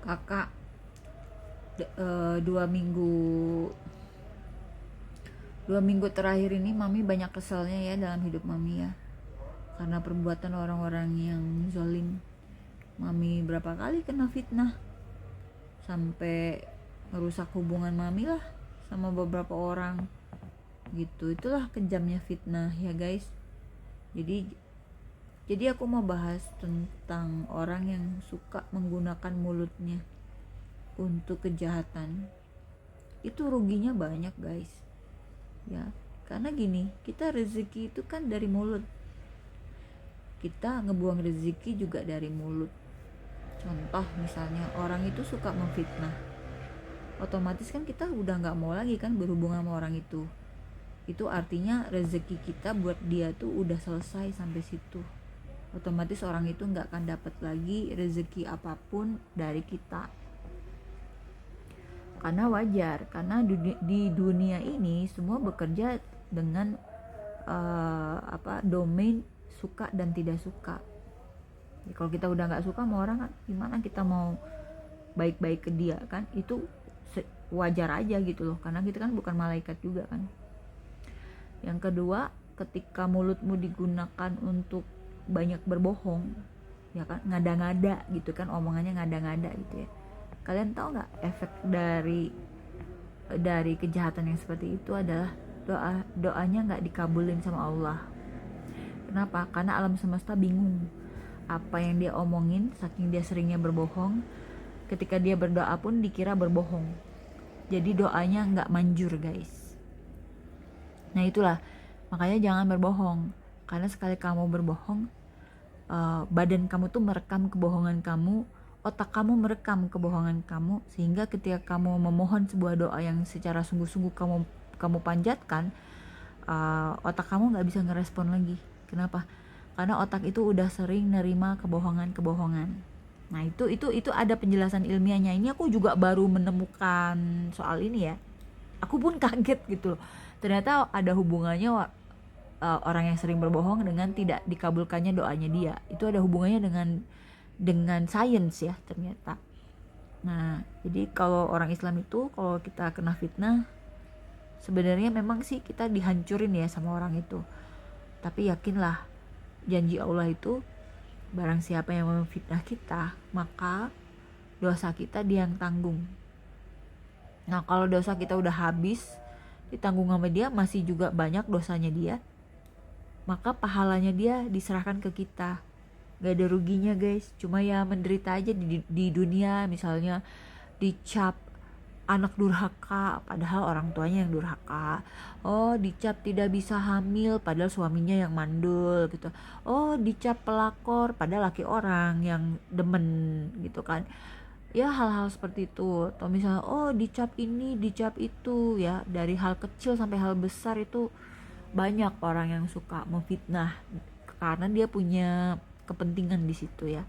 Kakak, 2 minggu terakhir ini mami banyak keselnya ya dalam hidup mami ya, karena perbuatan orang-orang yang zolim. Mami berapa kali kena fitnah sampai merusak hubungan mami lah sama beberapa orang gitu. Itulah kejamnya fitnah ya guys. Jadi aku mau bahas tentang orang yang suka menggunakan mulutnya untuk kejahatan. Itu ruginya banyak guys ya, karena gini, kita rezeki itu kan dari mulut, kita ngebuang rezeki juga dari mulut. Contoh misalnya orang itu suka memfitnah, otomatis kan kita udah nggak mau lagi kan berhubungan sama orang itu artinya rezeki kita buat dia tuh udah selesai sampai situ. Otomatis orang itu nggak akan dapat lagi rezeki apapun dari kita. Karena wajar, karena di dunia ini semua bekerja dengan domain suka dan tidak suka. Ya, kalau kita udah nggak suka sama orang kan, gimana kita mau baik-baik ke dia kan? Itu wajar aja gitu loh, karena kita kan bukan malaikat juga kan. Yang kedua, ketika mulutmu digunakan untuk banyak berbohong, ya kan, ngada-ngada gitu kan, omongannya ngada-ngada gitu ya. Kalian tahu nggak efek dari kejahatan yang seperti itu adalah doanya nggak dikabulin sama Allah. Kenapa? Karena alam semesta bingung apa yang dia omongin, saking dia seringnya berbohong. Ketika dia berdoa pun dikira berbohong, jadi doanya nggak manjur guys. Nah itulah makanya jangan berbohong, karena sekali kamu berbohong, badan kamu tuh merekam kebohongan kamu, otak kamu merekam kebohongan kamu, sehingga ketika kamu memohon sebuah doa yang secara sungguh-sungguh kamu panjatkan, otak kamu nggak bisa ngerespon lagi. Kenapa? Karena otak itu udah sering nerima kebohongan. Nah itu ada penjelasan ilmiahnya. Ini aku juga baru menemukan soal ini ya. Aku pun kaget gitu loh. Ternyata ada hubungannya orang yang sering berbohong dengan tidak dikabulkannya doanya dia. Itu ada hubungannya dengan sains ya ternyata. Nah, jadi kalau orang Islam itu kalau kita kena fitnah, sebenarnya memang sih kita dihancurin ya sama orang itu. Tapi yakinlah, janji Allah itu barang siapa yang memfitnah kita, maka dosa kita dia yang tanggung. Nah, kalau dosa kita udah habis ditanggung sama dia, masih juga banyak dosanya dia, maka pahalanya dia diserahkan ke kita. Gak ada ruginya guys, cuma ya menderita aja di dunia. Misalnya dicap anak durhaka padahal orang tuanya yang durhaka, dicap tidak bisa hamil padahal suaminya yang mandul gitu, dicap pelakor padahal laki orang yang demen gitu kan ya, hal-hal seperti itu. Atau misalnya dicap ini dicap itu ya, dari hal kecil sampai hal besar itu banyak orang yang suka memfitnah karena dia punya kepentingan di situ ya.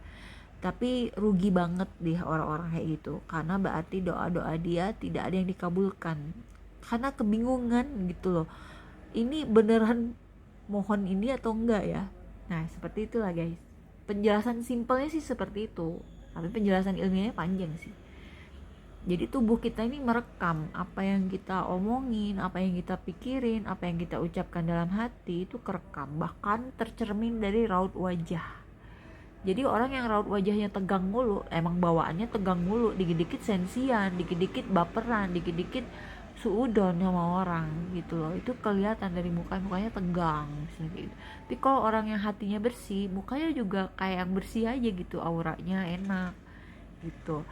Tapi rugi banget deh orang-orang kayak gitu, karena berarti doa-doa dia tidak ada yang dikabulkan karena kebingungan gitu loh, ini beneran mohon ini atau enggak ya. Nah seperti itulah guys, penjelasan simpelnya sih seperti itu, tapi penjelasan ilmiahnya panjang sih. Jadi tubuh kita ini merekam apa yang kita omongin, apa yang kita pikirin, apa yang kita ucapkan dalam hati, itu kerekam, bahkan tercermin dari raut wajah. Jadi orang yang raut wajahnya tegang mulu, emang bawaannya tegang mulu, dikit-dikit sensian, dikit-dikit baperan, dikit-dikit suudon sama orang gitu loh. Itu kelihatan dari mukanya tegang gitu. Tapi kalau orang yang hatinya bersih, mukanya juga kayak yang bersih aja gitu, auranya enak gitu.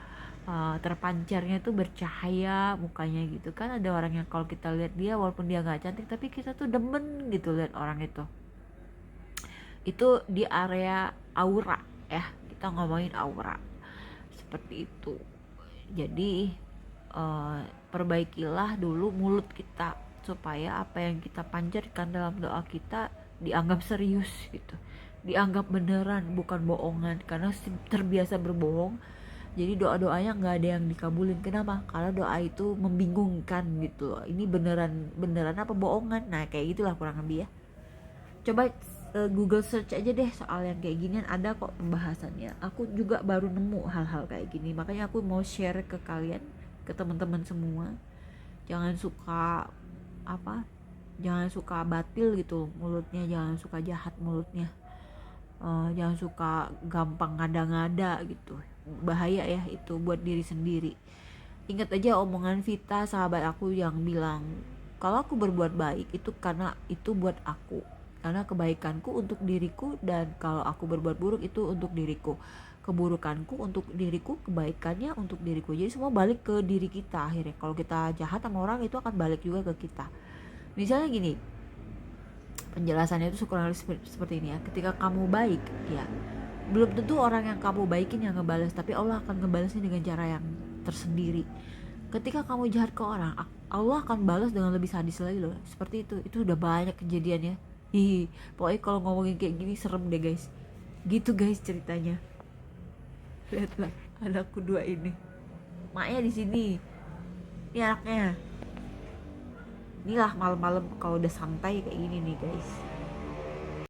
Terpancarnya tuh bercahaya mukanya gitu kan. Ada orang yang kalau kita lihat dia walaupun dia nggak cantik, tapi kita tuh demen gitu lihat orang itu di area aura ya, kita ngomongin aura seperti itu. Jadi perbaikilah dulu mulut kita supaya apa yang kita panjatkan dalam doa kita dianggap serius gitu, dianggap beneran bukan bohongan. Karena terbiasa berbohong, jadi doa-doanya nggak ada yang dikabulin. Kenapa? Karena doa itu membingungkan gitu loh, ini beneran apa bohongan. Nah kayak gitulah kurang lebih ya. Coba Google search aja deh soal yang kayak ginian, ada kok pembahasannya. Aku juga baru nemu hal-hal kayak gini, makanya aku mau share ke kalian, ke teman-teman semua. Jangan suka apa, jangan suka batil gitu mulutnya, jangan suka jahat mulutnya. Jangan suka gampang ngada-ngada gitu, bahaya ya itu buat diri sendiri. Ingat aja omongan Vita, sahabat aku, yang bilang kalau aku berbuat baik itu karena itu buat aku, karena kebaikanku untuk diriku, dan kalau aku berbuat buruk itu untuk diriku, keburukanku untuk diriku, kebaikannya untuk diriku. Jadi semua balik ke diri kita akhirnya. Kalau kita jahat sama orang itu akan balik juga ke kita. Misalnya gini, penjelasannya itu kurang lebih seperti ini ya. Ketika kamu baik ya, belum tentu orang yang kamu baikin yang ngebales, tapi Allah akan ngebalesnya dengan cara yang tersendiri. Ketika kamu jahat ke orang, Allah akan balas dengan lebih sadis lagi loh. Seperti itu udah banyak kejadiannya. Pokoknya kalau ngomongin kayak gini serem deh guys. Gitu guys ceritanya. Lihatlah anakku dua ini, maknya di sini. Ini anaknya. Inilah malam-malam kalau udah santai kayak gini nih guys.